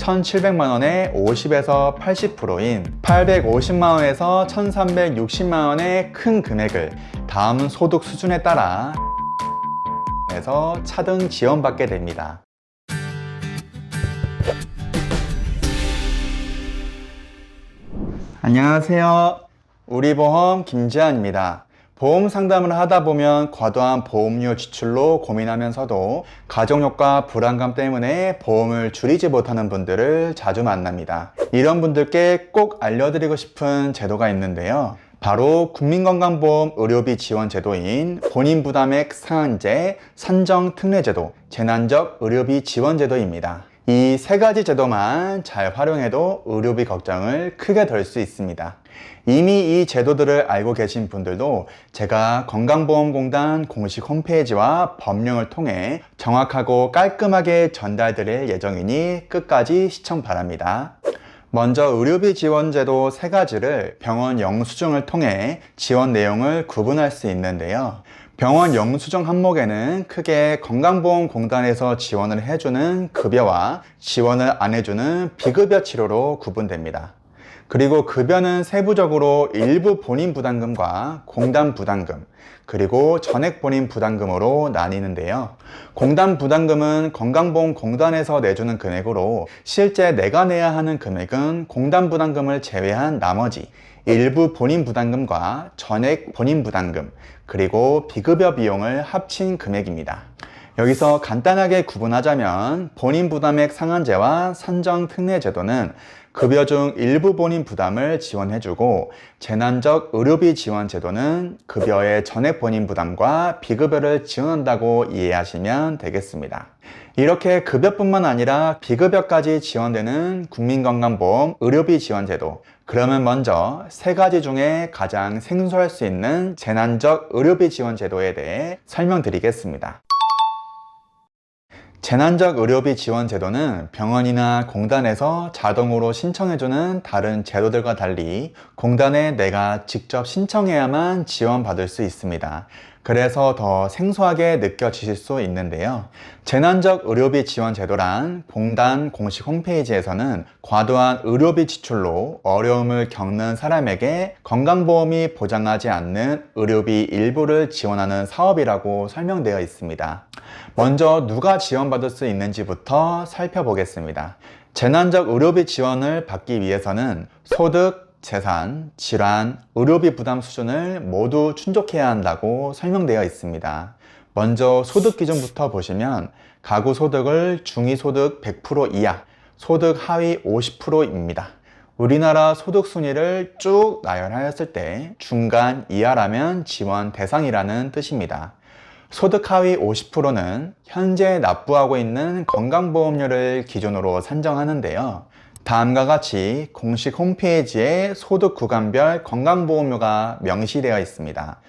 1,700만원의 50에서 80%인 850만원에서 1,360만원의 큰 금액을 다음 소득 수준에 따라 에서 차등 지원받게 됩니다. 안녕하세요. 우리보험 김지한입니다. 보험 상담을 하다 보면 과도한 보험료 지출로 고민하면서도 가족력과 불안감 때문에 보험을 줄이지 못하는 분들을 자주 만납니다. 이런 분들께 꼭 알려드리고 싶은 제도가 있는데요. 바로 국민건강보험 의료비 지원 제도인 본인 부담액 상한제, 산정특례제도, 재난적 의료비 지원 제도입니다. 이 세 가지 제도만 잘 활용해도 의료비 걱정을 크게 덜 수 있습니다. 이미 이 제도들을 알고 계신 분들도 제가 건강보험공단 공식 홈페이지와 법령을 통해 정확하고 깔끔하게 전달드릴 예정이니 끝까지 시청 바랍니다. 먼저 의료비 지원제도 세 가지를 병원 영수증을 통해 지원 내용을 구분할 수 있는데요. 병원 영수증 항목에는 크게 건강보험공단에서 지원을 해주는 급여와 지원을 안 해주는 비급여 치료로 구분됩니다. 그리고 급여는 세부적으로 일부 본인 부담금과 공단 부담금, 그리고 전액 본인 부담금으로 나뉘는데요. 공단 부담금은 건강보험공단에서 내주는 금액으로 실제 내가 내야 하는 금액은 공단 부담금을 제외한 나머지 일부 본인 부담금과 전액 본인 부담금, 그리고 비급여 비용을 합친 금액입니다. 여기서 간단하게 구분하자면 본인 부담액 상한제와 산정특례제도는 급여 중 일부 본인 부담을 지원해주고, 재난적 의료비 지원 제도는 급여의 전액 본인 부담과 비급여를 지원한다고 이해하시면 되겠습니다. 이렇게 급여뿐만 아니라 비급여까지 지원되는 국민건강보험 의료비 지원 제도, 그러면 먼저 세 가지 중에 가장 생소할 수 있는 재난적 의료비 지원 제도에 대해 설명드리겠습니다. 재난적 의료비 지원 제도는 병원이나 공단에서 자동으로 신청해주는 다른 제도들과 달리 공단에 내가 직접 신청해야만 지원받을 수 있습니다. 그래서 더 생소하게 느껴지실 수 있는데요. 재난적 의료비 지원 제도란 공단 공식 홈페이지에서는 과도한 의료비 지출로 어려움을 겪는 사람에게 건강보험이 보장하지 않는 의료비 일부를 지원하는 사업이라고 설명되어 있습니다. 먼저 누가 지원받을 수 있는지부터 살펴보겠습니다. 재난적 의료비 지원을 받기 위해서는 소득, 재산, 질환, 의료비 부담 수준을 모두 충족해야 한다고 설명되어 있습니다. 먼저 소득 기준부터 보시면 가구 소득을 중위소득 100% 이하, 소득 하위 50%입니다. 우리나라 소득 순위를 쭉 나열하였을 때 중간 이하라면 지원 대상이라는 뜻입니다. 소득 하위 50%는 현재 납부하고 있는 건강보험료를 기준으로 산정하는데요. 다음과 같이 공식 홈페이지에 소득 구간별 건강보험료가 명시되어 있습니다.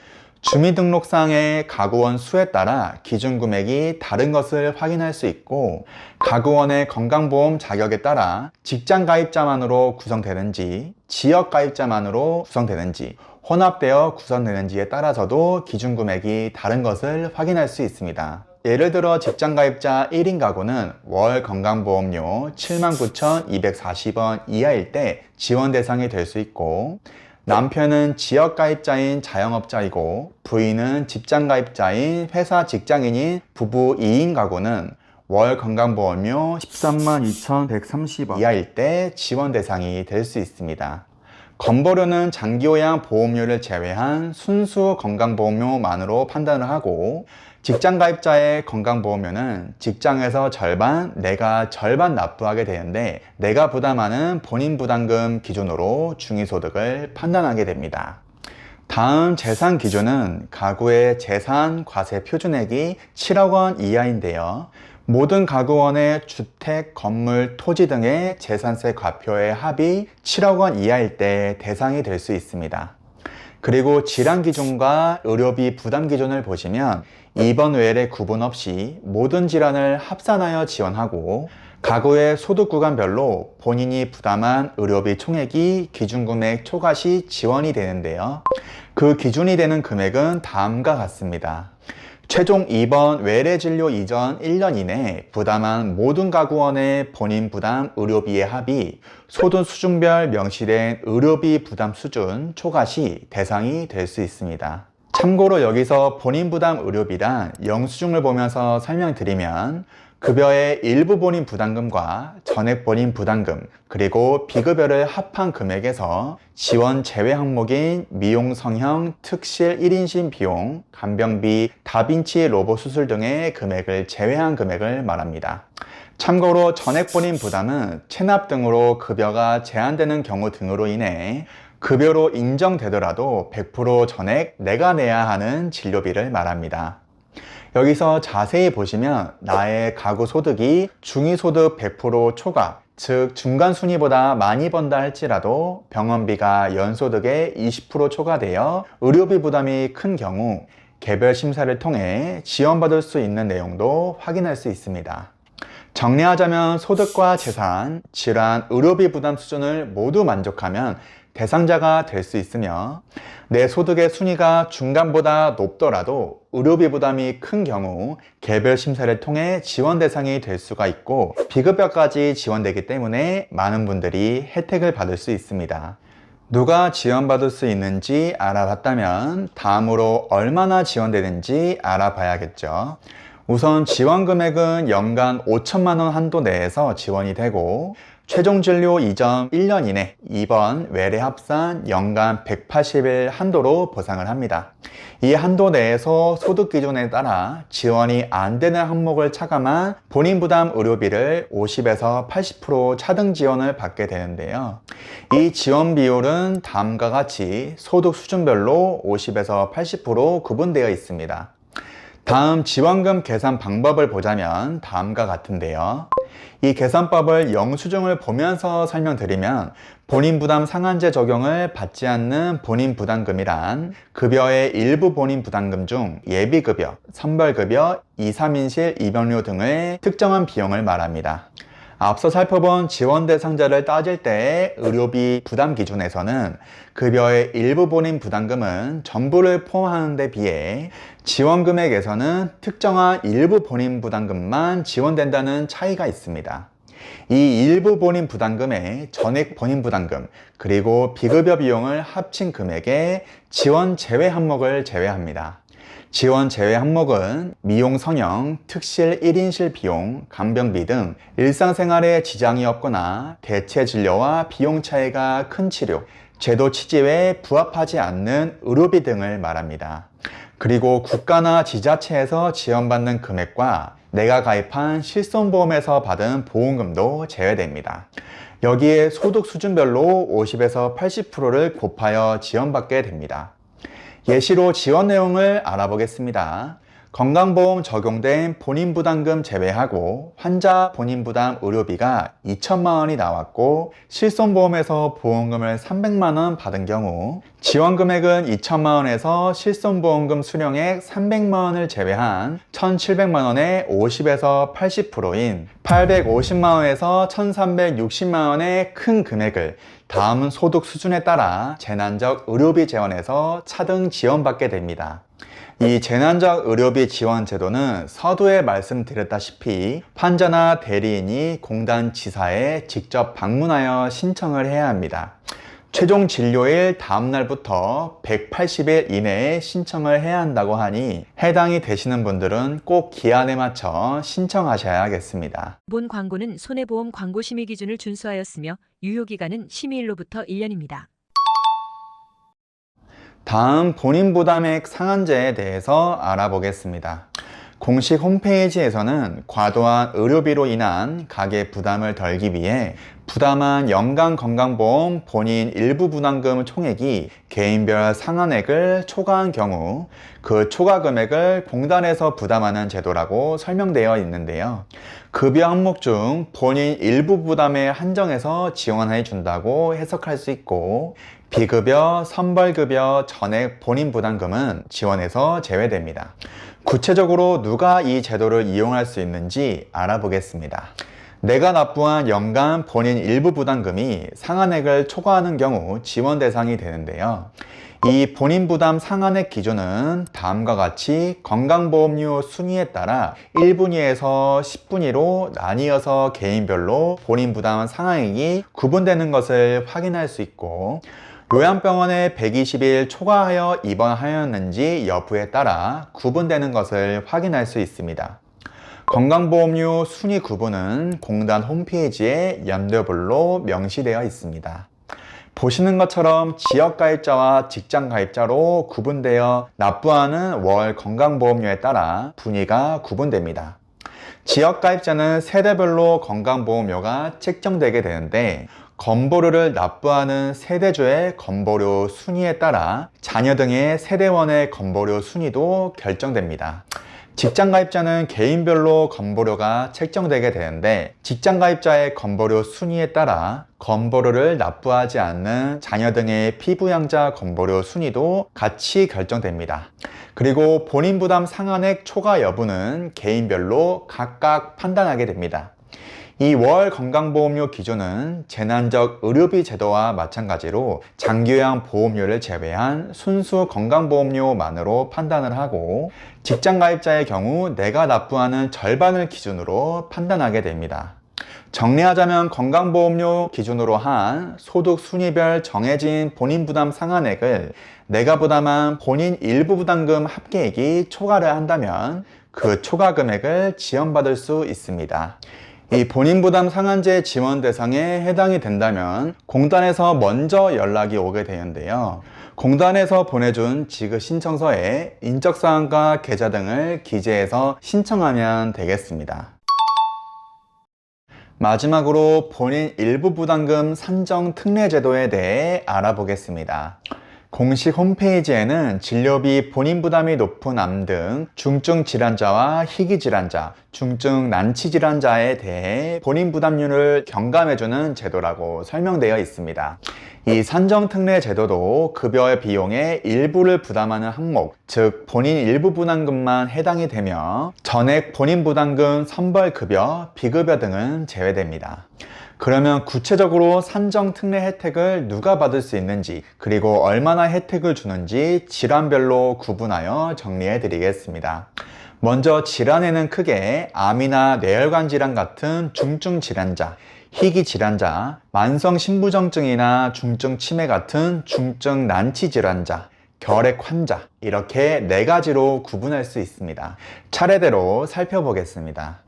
주민등록상의 가구원 수에 따라 기준 금액이 다른 것을 확인할 수 있고, 가구원의 건강보험 자격에 따라 직장 가입자만으로 구성되는지, 지역 가입자만으로 구성되는지, 혼합되어 구성되는지에 따라서도 기준 금액이 다른 것을 확인할 수 있습니다. 예를 들어 직장가입자 1인 가구는 월 건강보험료 79,240원 이하일 때 지원 대상이 될 수 있고, 남편은 지역가입자인 자영업자이고 부인은 직장가입자인 회사 직장인인 부부 2인 가구는 월 건강보험료 132,130원 이하일 때 지원 대상이 될 수 있습니다. 건보료는 장기요양 보험료를 제외한 순수 건강보험료만으로 판단을 하고, 직장가입자의 건강보험료는 직장에서 절반, 내가 절반 납부하게 되는데 내가 부담하는 본인 부담금 기준으로 중위소득을 판단하게 됩니다. 다음 재산 기준은 가구의 재산 과세 표준액이 7억 원 이하인데요. 모든 가구원의 주택, 건물, 토지 등의 재산세 과표의 합이 7억 원 이하일 때 대상이 될 수 있습니다. 그리고 질환 기준과 의료비 부담 기준을 보시면 입원 외래 구분 없이 모든 질환을 합산하여 지원하고, 가구의 소득 구간별로 본인이 부담한 의료비 총액이 기준금액 초과 시 지원이 되는데요. 그 기준이 되는 금액은 다음과 같습니다. 최종 입원 외래진료 이전 1년 이내 부담한 모든 가구원의 본인 부담 의료비의 합이 소득 수준별 명시된 의료비 부담 수준 초과 시 대상이 될 수 있습니다. 참고로 여기서 본인 부담 의료비란 영수증을 보면서 설명드리면 급여의 일부 본인 부담금과 전액 본인 부담금 그리고 비급여를 합한 금액에서 지원 제외 항목인 미용 성형 특실 1인실 비용, 간병비, 다빈치 로봇 수술 등의 금액을 제외한 금액을 말합니다. 참고로 전액 본인 부담은 체납 등으로 급여가 제한되는 경우 등으로 인해 급여로 인정되더라도 100% 전액 내가 내야 하는 진료비를 말합니다. 여기서 자세히 보시면 나의 가구 소득이 중위소득 100% 초과, 즉 중간순위보다 많이 번다 할지라도 병원비가 연소득의 20% 초과되어 의료비 부담이 큰 경우 개별 심사를 통해 지원받을 수 있는 내용도 확인할 수 있습니다. 정리하자면 소득과 재산, 질환, 의료비 부담 수준을 모두 만족하면 대상자가 될 수 있으며 내 소득의 순위가 중간보다 높더라도 의료비 부담이 큰 경우 개별 심사를 통해 지원 대상이 될 수가 있고 비급여까지 지원되기 때문에 많은 분들이 혜택을 받을 수 있습니다. 누가 지원받을 수 있는지 알아봤다면 다음으로 얼마나 지원되는지 알아봐야겠죠. 우선 지원 금액은 연간 5천만 원 한도 내에서 지원이 되고 최종 진료 이전 1년 이내 입원 외래 합산 연간 180일 한도로 보상을 합니다. 이 한도 내에서 소득 기준에 따라 지원이 안 되는 항목을 차감한 본인 부담 의료비를 50에서 80% 차등 지원을 받게 되는데요. 이 지원 비율은 다음과 같이 소득 수준별로 50에서 80% 구분되어 있습니다. 다음 지원금 계산 방법을 보자면 다음과 같은데요. 이 계산법을 영수증을 보면서 설명드리면 본인 부담 상한제 적용을 받지 않는 본인 부담금이란 급여의 일부 본인 부담금 중 예비급여, 선별급여, 2, 3인실 입원료 등의 특정한 비용을 말합니다. 앞서 살펴본 지원 대상자를 따질 때의 의료비 부담 기준에서는 급여의 일부 본인 부담금은 전부를 포함하는 데 비해 지원 금액에서는 특정한 일부 본인 부담금만 지원된다는 차이가 있습니다. 이 일부 본인 부담금의 전액 본인 부담금 그리고 비급여 비용을 합친 금액에 지원 제외 항목을 제외합니다. 지원 제외 항목은 미용 성형, 특실 1인실 비용, 간병비 등 일상생활에 지장이 없거나 대체 진료와 비용 차이가 큰 치료, 제도 취지에 부합하지 않는 의료비 등을 말합니다. 그리고 국가나 지자체에서 지원받는 금액과 내가 가입한 실손보험에서 받은 보험금도 제외됩니다. 여기에 소득 수준별로 50에서 80%를 곱하여 지원받게 됩니다. 예시로 지원 내용을 알아보겠습니다. 건강보험 적용된 본인 부담금 제외하고 환자 본인 부담 의료비가 2천만 원이 나왔고 실손보험에서 보험금을 300만 원 받은 경우 지원 금액은 2천만 원에서 실손보험금 수령액 300만 원을 제외한 1,700만 원의 50에서 80%인 850만 원에서 1,360만 원의 큰 금액을 다음 소득 수준에 따라 재난적 의료비 재원에서 차등 지원받게 됩니다. 이 재난적 의료비 지원 제도는 서두에 말씀드렸다시피 환자나 대리인이 공단 지사에 직접 방문하여 신청을 해야 합니다. 최종 진료일 다음 날부터 180일 이내에 신청을 해야 한다고 하니 해당이 되시는 분들은 꼭 기한에 맞춰 신청하셔야겠습니다. 본 광고는 손해보험 광고 심의 기준을 준수하였으며 유효기간은 심의일로부터 1년입니다. 다음 본인 부담액 상한제에 대해서 알아보겠습니다. 공식 홈페이지에서는 과도한 의료비로 인한 가계 부담을 덜기 위해 부담한 연간 건강보험 본인 일부 부담금 총액이 개인별 상한액을 초과한 경우 그 초과 금액을 공단에서 부담하는 제도라고 설명되어 있는데요. 급여 항목 중 본인 일부 부담에 한정해서 지원해 준다고 해석할 수 있고 비급여, 선벌급여, 전액 본인 부담금은 지원에서 제외됩니다. 구체적으로 누가 이 제도를 이용할 수 있는지 알아보겠습니다. 내가 납부한 연간 본인 일부 부담금이 상한액을 초과하는 경우 지원 대상이 되는데요. 이 본인 부담 상한액 기준은 다음과 같이 건강보험료 순위에 따라 1분위에서 10분위로 나뉘어서 개인별로 본인 부담 상한액이 구분되는 것을 확인할 수 있고, 요양병원에 120일 초과하여 입원하였는지 여부에 따라 구분되는 것을 확인할 수 있습니다. 건강보험료 순위 구분은 공단 홈페이지에 연도별로 명시되어 있습니다. 보시는 것처럼 지역가입자와 직장가입자로 구분되어 납부하는 월 건강보험료에 따라 분위가 구분됩니다. 지역가입자는 세대별로 건강보험료가 책정되게 되는데, 건보료를 납부하는 세대주의 건보료 순위에 따라 자녀 등의 세대원의 건보료 순위도 결정됩니다. 직장가입자는 개인별로 건보료가 책정되게 되는데, 직장가입자의 건보료 순위에 따라 건보료를 납부하지 않는 자녀 등의 피부양자 건보료 순위도 같이 결정됩니다. 그리고 본인 부담 상한액 초과 여부는 개인별로 각각 판단하게 됩니다. 이 월 건강보험료 기준은 재난적 의료비 제도와 마찬가지로 장기요양 보험료를 제외한 순수 건강보험료만으로 판단을 하고, 직장가입자의 경우 내가 납부하는 절반을 기준으로 판단하게 됩니다. 정리하자면 건강보험료 기준으로 한 소득 순위별 정해진 본인 부담 상한액을 내가 부담한 본인 일부 부담금 합계액이 초과를 한다면 그 초과 금액을 지원받을 수 있습니다. 이 본인 부담 상한제 지원 대상에 해당이 된다면 공단에서 먼저 연락이 오게 되는데요. 공단에서 보내준 지급 신청서에 인적사항과 계좌 등을 기재해서 신청하면 되겠습니다. 마지막으로 본인 일부 부담금 산정 특례 제도에 대해 알아보겠습니다. 공식 홈페이지에는 진료비 본인 부담이 높은 암 등 중증 질환자와 희귀 질환자, 중증 난치 질환자에 대해 본인 부담률을 경감해주는 제도라고 설명되어 있습니다. 이 산정특례 제도도 급여 비용의 일부를 부담하는 항목, 즉 본인 일부 부담금만 해당이 되며 전액 본인 부담금 선벌급여, 비급여 등은 제외됩니다. 그러면 구체적으로 산정특례 혜택을 누가 받을 수 있는지, 그리고 얼마나 혜택을 주는지 질환별로 구분하여 정리해 드리겠습니다. 먼저 질환에는 크게 암이나 뇌혈관 질환 같은 중증 질환자, 희귀 질환자, 만성 신부정증이나 중증 치매 같은 중증 난치 질환자, 결핵 환자, 이렇게 4가지로 구분할 수 있습니다. 차례대로 살펴보겠습니다.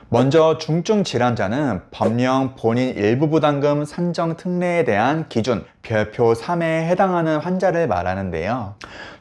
먼저 중증 질환자는 법령 본인 일부 부담금 산정 특례에 대한 기준 별표 3에 해당하는 환자를 말하는데요.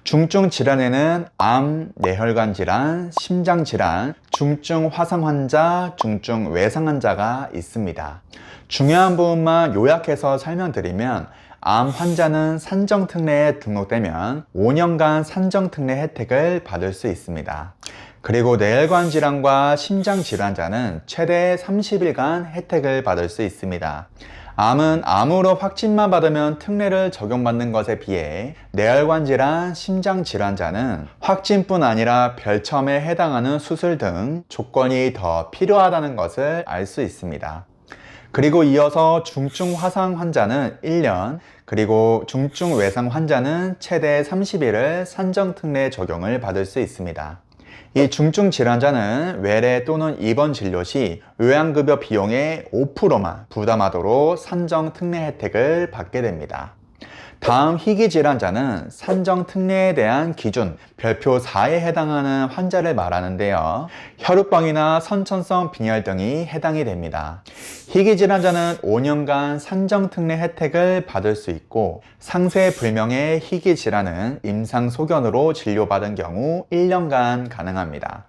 중증 질환에는 암, 뇌혈관 질환, 심장 질환, 중증 화상 환자, 중증 외상 환자가 있습니다. 중요한 부분만 요약해서 설명드리면, 암 환자는 산정특례에 등록되면 5년간 산정특례 혜택을 받을 수 있습니다. 그리고 뇌혈관 질환과 심장 질환자는 최대 30일간 혜택을 받을 수 있습니다. 암은 암으로 확진만 받으면 특례를 적용받는 것에 비해 뇌혈관 질환, 심장 질환자는 확진뿐 아니라 별첨에 해당하는 수술 등 조건이 더 필요하다는 것을 알 수 있습니다. 그리고 이어서 중증 화상 환자는 1년, 그리고 중증 외상 환자는 최대 30일을 산정특례 적용을 받을 수 있습니다. 이 중증 질환자는 외래 또는 입원 진료 시 요양급여 비용의 5%만 부담하도록 산정특례 혜택을 받게 됩니다. 다음 희귀 질환자는 산정특례에 대한 기준 별표 4에 해당하는 환자를 말하는데요. 혈우병이나 선천성 빈혈 등이 해당이 됩니다. 희귀 질환자는 5년간 산정특례 혜택을 받을 수 있고, 상세 불명의 희귀 질환은 임상소견으로 진료받은 경우 1년간 가능합니다.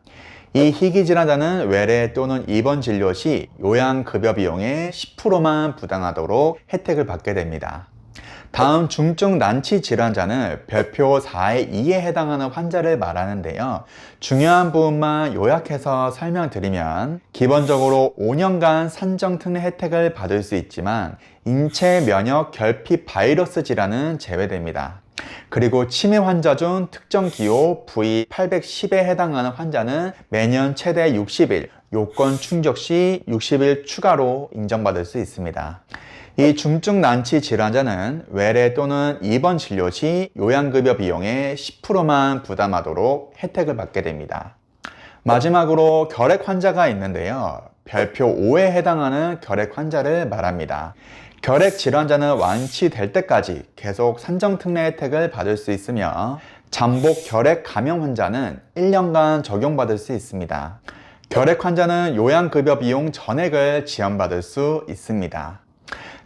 이 희귀 질환자는 외래 또는 입원 진료 시 요양급여 비용의 10%만 부담하도록 혜택을 받게 됩니다. 다음 중증 난치 질환자는 별표 4의 2에 해당하는 환자를 말하는데요. 중요한 부분만 요약해서 설명드리면, 기본적으로 5년간 산정특례 혜택을 받을 수 있지만 인체 면역 결핍 바이러스 질환은 제외됩니다. 그리고 치매 환자 중 특정 기호 V810에 해당하는 환자는 매년 최대 60일, 요건 충족 시 60일 추가로 인정받을 수 있습니다. 이 중증 난치 질환자는 외래 또는 입원 진료 시 요양급여 비용의 10%만 부담하도록 혜택을 받게 됩니다. 마지막으로 결핵 환자가 있는데요. 별표 5에 해당하는 결핵 환자를 말합니다. 결핵 질환자는 완치될 때까지 계속 산정특례 혜택을 받을 수 있으며 잠복 결핵 감염 환자는 1년간 적용받을 수 있습니다. 결핵 환자는 요양급여 비용 전액을 지원받을 수 있습니다.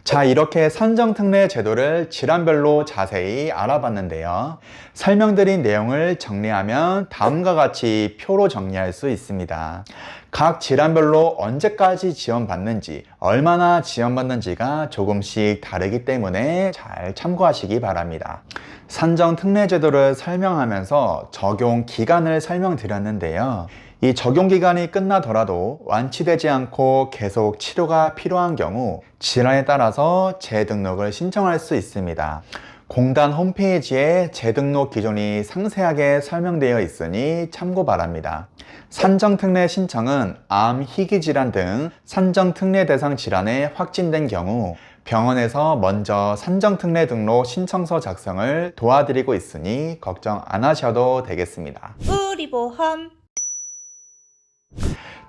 자, 이렇게 산정특례 제도를 질환별로 자세히 알아봤는데요. 설명드린 내용을 정리하면 다음과 같이 표로 정리할 수 있습니다. 각 질환별로 언제까지 지원받는지, 얼마나 지원받는지가 조금씩 다르기 때문에 잘 참고하시기 바랍니다. 산정특례 제도를 설명하면서 적용 기간을 설명드렸는데요. 이 적용 기간이 끝나더라도 완치되지 않고 계속 치료가 필요한 경우 질환에 따라서 재등록을 신청할 수 있습니다. 공단 홈페이지에 재등록 기준이 상세하게 설명되어 있으니 참고 바랍니다. 산정특례 신청은 암, 희귀 질환 등 산정특례 대상 질환에 확진된 경우 병원에서 먼저 산정특례 등록 신청서 작성을 도와드리고 있으니 걱정 안 하셔도 되겠습니다. 우리 보험.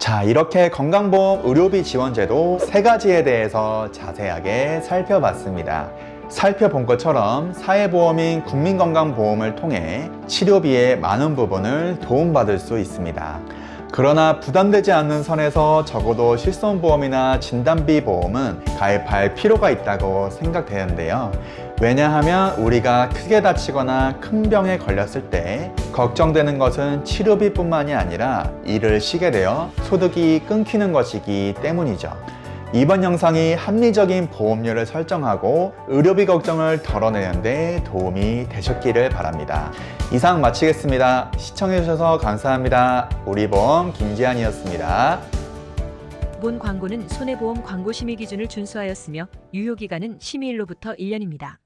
자, 이렇게 건강보험 의료비 지원제도 3가지에 대해서 자세하게 살펴봤습니다. 살펴본 것처럼 사회보험인 국민건강보험을 통해 치료비의 많은 부분을 도움받을 수 있습니다. 그러나 부담되지 않는 선에서 적어도 실손보험이나 진단비 보험은 가입할 필요가 있다고 생각되는데요. 왜냐하면 우리가 크게 다치거나 큰 병에 걸렸을 때 걱정되는 것은 치료비뿐만이 아니라 일을 쉬게 되어 소득이 끊기는 것이기 때문이죠. 이번 영상이 합리적인 보험료를 설정하고 의료비 걱정을 덜어내는 데 도움이 되셨기를 바랍니다. 이상 마치겠습니다. 시청해주셔서 감사합니다. 우리보험 김지한이었습니다. 본 광고는 손해보험 광고 심의 기준을 준수하였으며 유효기간은 심의일로부터 1년입니다.